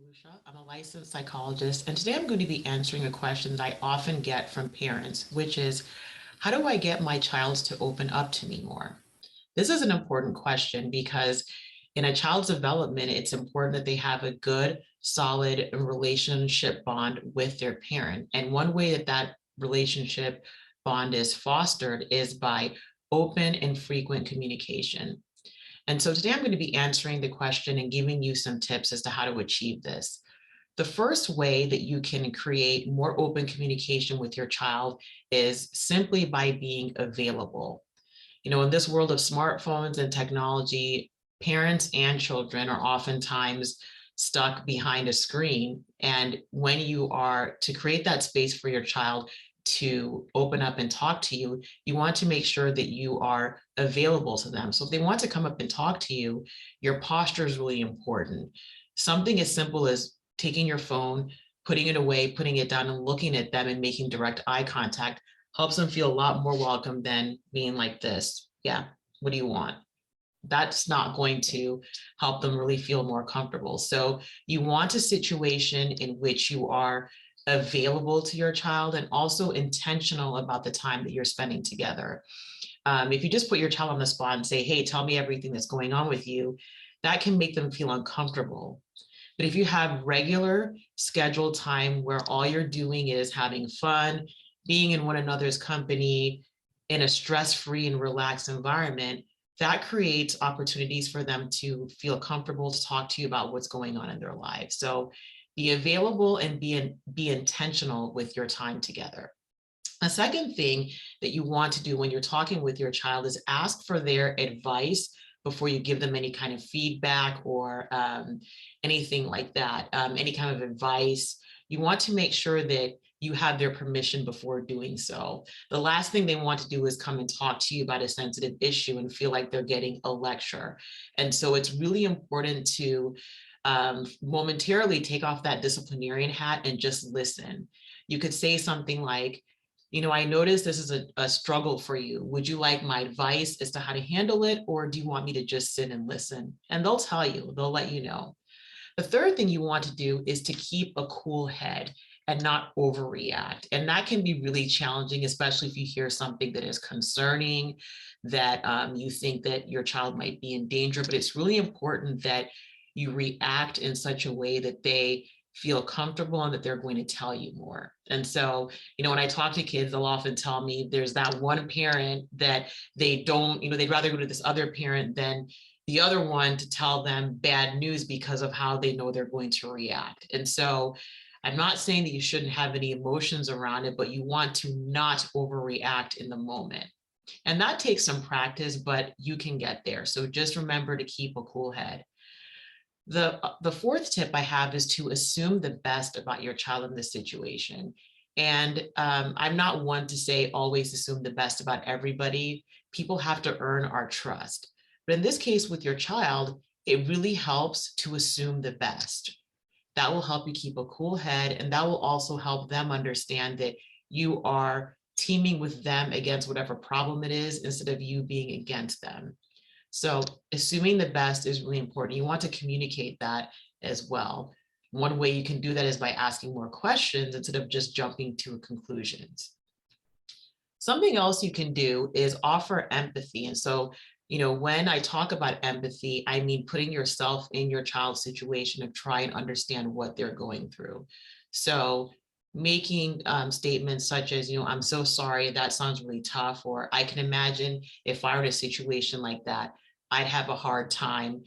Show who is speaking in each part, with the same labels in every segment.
Speaker 1: Lucia. I'm a licensed psychologist, and today I'm going to be answering a question that I often get from parents, which is, how do I get my child to open up to me more? This is an important question because in a child's development, it's important that they have a good, solid relationship bond with their parent. And one way that that relationship bond is fostered is by open and frequent communication. And so today I'm going to be answering the question and giving you some tips as to how to achieve this. The first way that you can create more open communication with your child is simply by being available. In this world of smartphones and technology, parents and children are oftentimes stuck behind a screen. And when you are to create that space for your child to open up and talk to you, you want to make sure that you are available to them. So if they want to come up and talk to you, your posture is really important. Something as simple as taking your phone, putting it away, putting it down, and looking at them and making direct eye contact helps them feel a lot more welcome than being like this. Yeah, what do you want? That's not going to help them really feel more comfortable. So you want a situation in which you are available to your child and also intentional about the time that you're spending together. If you just put your child on the spot and say, hey, tell me everything that's going on with you, that can make them feel uncomfortable. But if you have regular scheduled time where all you're doing is having fun, being in one another's company in a stress-free and relaxed environment, that creates opportunities for them to feel comfortable to talk to you about what's going on in their lives. So be available and be intentional with your time together. A second thing that you want to do when you're talking with your child is ask for their advice before you give them any kind of feedback or anything like that, any kind of advice. You want to make sure that you have their permission before doing so. The last thing they want to do is come and talk to you about a sensitive issue and feel like they're getting a lecture. And so it's really important to momentarily take off that disciplinarian hat and just listen. You could say something like, I noticed this is a struggle for you. Would you like my advice as to how to handle it? Or do you want me to just sit and listen? And they'll tell you, they'll let you know. The third thing you want to do is to keep a cool head and not overreact. And that can be really challenging, especially if you hear something that is concerning, that you think that your child might be in danger. But it's really important that you react in such a way that they feel comfortable and that they're going to tell you more. And so, when I talk to kids, they'll often tell me there's that one parent that they don't, they'd rather go to this other parent than the other one to tell them bad news because of how they know they're going to react. And so I'm not saying that you shouldn't have any emotions around it, but you want to not overreact in the moment. And that takes some practice, but you can get there. So just remember to keep a cool head. The fourth tip I have is to assume the best about your child in this situation. And I'm not one to say always assume the best about everybody. People have to earn our trust. But in this case with your child, it really helps to assume the best. That will help you keep a cool head, and that will also help them understand that you are teaming with them against whatever problem it is instead of you being against them. So assuming the best is really important. You want to communicate that as well. One way you can do that is by asking more questions instead of just jumping to conclusions. Something else you can do is offer empathy. And so, when I talk about empathy, I mean putting yourself in your child's situation to try and understand what they're going through. So making statements such as, I'm so sorry, that sounds really tough, or I can imagine if I were in a situation like that, I'd have a hard time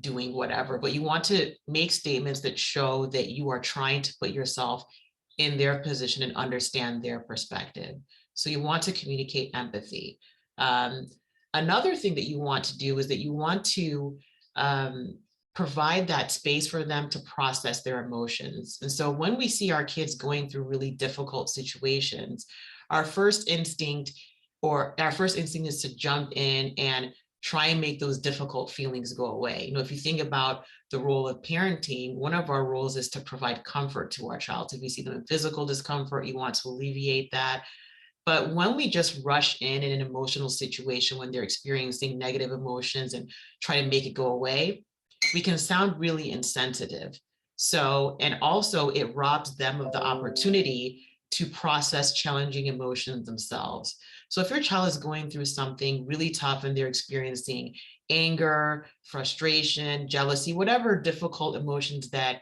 Speaker 1: doing whatever. But you want to make statements that show that you are trying to put yourself in their position and understand their perspective. So you want to communicate empathy. Another thing that you want to do is that you want to provide that space for them to process their emotions. And so when we see our kids going through really difficult situations, our first instinct is to jump in and try and make those difficult feelings go away. If you think about the role of parenting, one of our roles is to provide comfort to our child. So if you see them in physical discomfort, you want to alleviate that. But when we just rush in an emotional situation, when they're experiencing negative emotions and try to make it go away, we can sound really insensitive. So, and also it robs them of the opportunity to process challenging emotions themselves. So if your child is going through something really tough and they're experiencing anger, frustration, jealousy, whatever difficult emotions that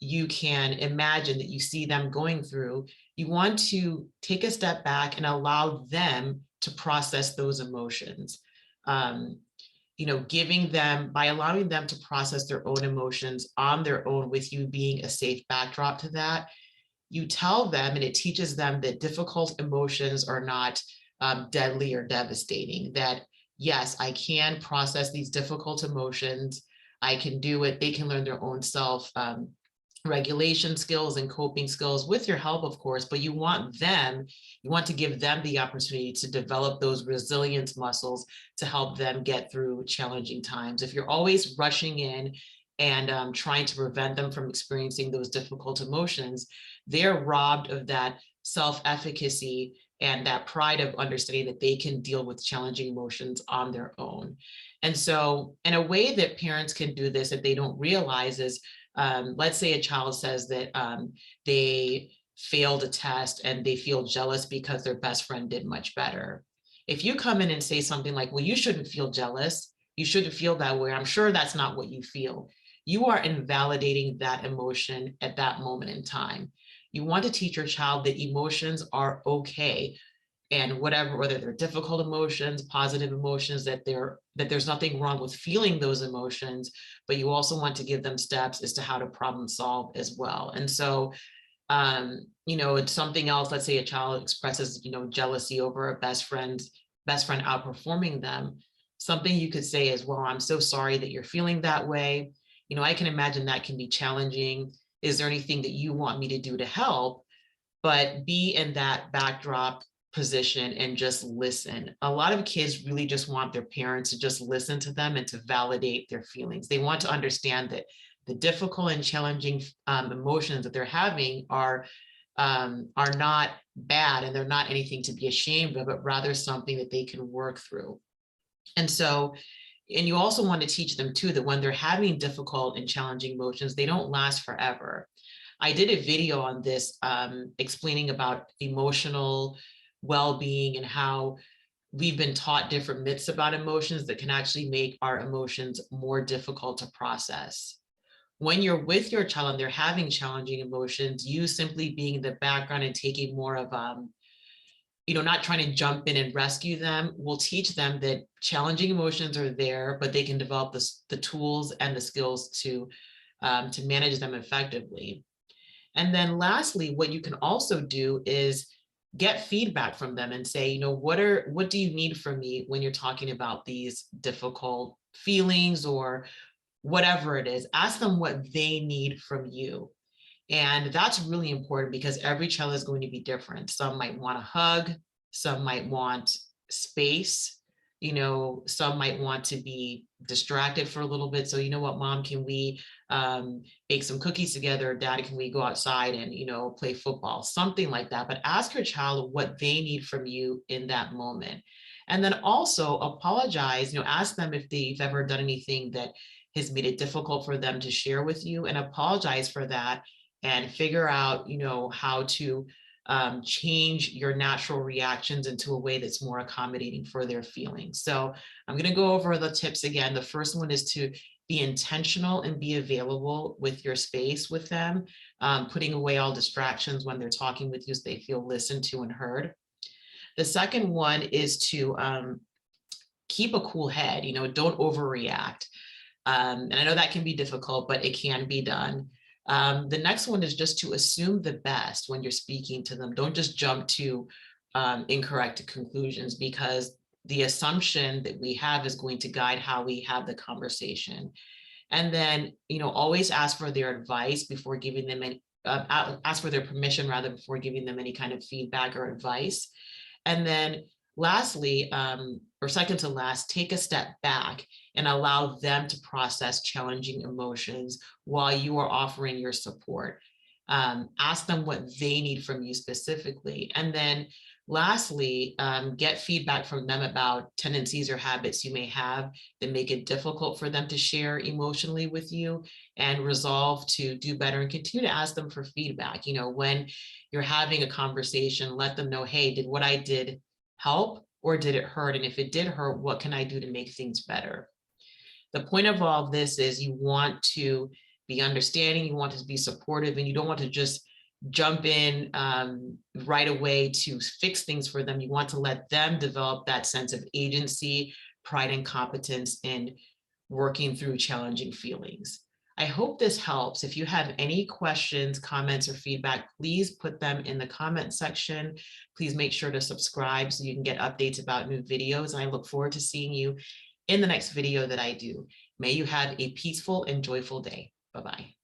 Speaker 1: you can imagine that you see them going through, you want to take a step back and allow them to process those emotions. Um, Giving them, by allowing them to process their own emotions on their own, with you being a safe backdrop to that, you tell them and it teaches them that difficult emotions are not deadly or devastating, that yes, I can process these difficult emotions. I can do it. They can learn their own self regulation skills and coping skills with your help, of course, but you want to give them the opportunity to develop those resilience muscles to help them get through challenging times. If you're always rushing in and trying to prevent them from experiencing those difficult emotions, they're robbed of that self-efficacy and that pride of understanding that they can deal with challenging emotions on their own. And so, in a way that parents can do this that they don't realize is, let's say a child says that they failed a test and they feel jealous because their best friend did much better. If you come in and say something like, well, you shouldn't feel jealous, you shouldn't feel that way, I'm sure that's not what you feel, you are invalidating that emotion at that moment in time. You want to teach your child that emotions are okay, and whatever, whether they're difficult emotions, positive emotions, that there's nothing wrong with feeling those emotions, but you also want to give them steps as to how to problem solve as well. And so it's something else. Let's say a child expresses, jealousy over a best friend outperforming them. Something you could say is, well, I'm so sorry that you're feeling that way. I can imagine that can be challenging. Is there anything that you want me to do to help? But be in that backdrop position and just listen. A lot of kids really just want their parents to just listen to them and to validate their feelings. They want to understand that the difficult and challenging emotions that they're having are not bad, and they're not anything to be ashamed of, but rather something that they can work through. And so, and you also want to teach them too that when they're having difficult and challenging emotions, they don't last forever. I did a video on this explaining about emotional well-being and how we've been taught different myths about emotions that can actually make our emotions more difficult to process. When you're with your child and they're having challenging emotions, you simply being in the background and taking more of not trying to jump in and rescue them, will teach them that challenging emotions are there, but they can develop the tools and the skills to manage them effectively. And then lastly, what you can also do is get feedback from them and say, what do you need from me when you're talking about these difficult feelings or whatever it is? Ask them what they need from you. And that's really important because every child is going to be different. Some might want a hug, some might want space, some might want to be distracted for a little bit. So, what, mom, can we bake some cookies together? Daddy, can we go outside and, play football? Something like that. But ask your child what they need from you in that moment. And then also apologize, ask them if they've ever done anything that has made it difficult for them to share with you, and apologize for that, and figure out, how to change your natural reactions into a way that's more accommodating for their feelings. So I'm going to go over the tips again. The first one is to be intentional and be available with your space with them, putting away all distractions when they're talking with you so they feel listened to and heard. The second one is to keep a cool head, don't overreact. And I know that can be difficult, but it can be done. The next one is just to assume the best when you're speaking to them. Don't just jump to incorrect conclusions, because the assumption that we have is going to guide how we have the conversation. And then, always ask for their advice before giving them any, ask for their permission rather before giving them any kind of feedback or advice. And then lastly, or second to last, take a step back and allow them to process challenging emotions while you are offering your support. Ask them what they need from you specifically. And then Lastly, get feedback from them about tendencies or habits you may have that make it difficult for them to share emotionally with you, and resolve to do better and continue to ask them for feedback. When you're having a conversation, let them know, hey, did what I did help or did it hurt? And if it did hurt, what can I do to make things better? The point of all of this is you want to be understanding, you want to be supportive, and you don't want to just jump in right away to fix things for them. You want to let them develop that sense of agency, pride, and competence in working through challenging feelings. I hope this helps. If you have any questions, comments, or feedback, please put them in the comment section. Please make sure to subscribe so you can get updates about new videos. And I look forward to seeing you in the next video that I do. May you have a peaceful and joyful day. Bye-bye.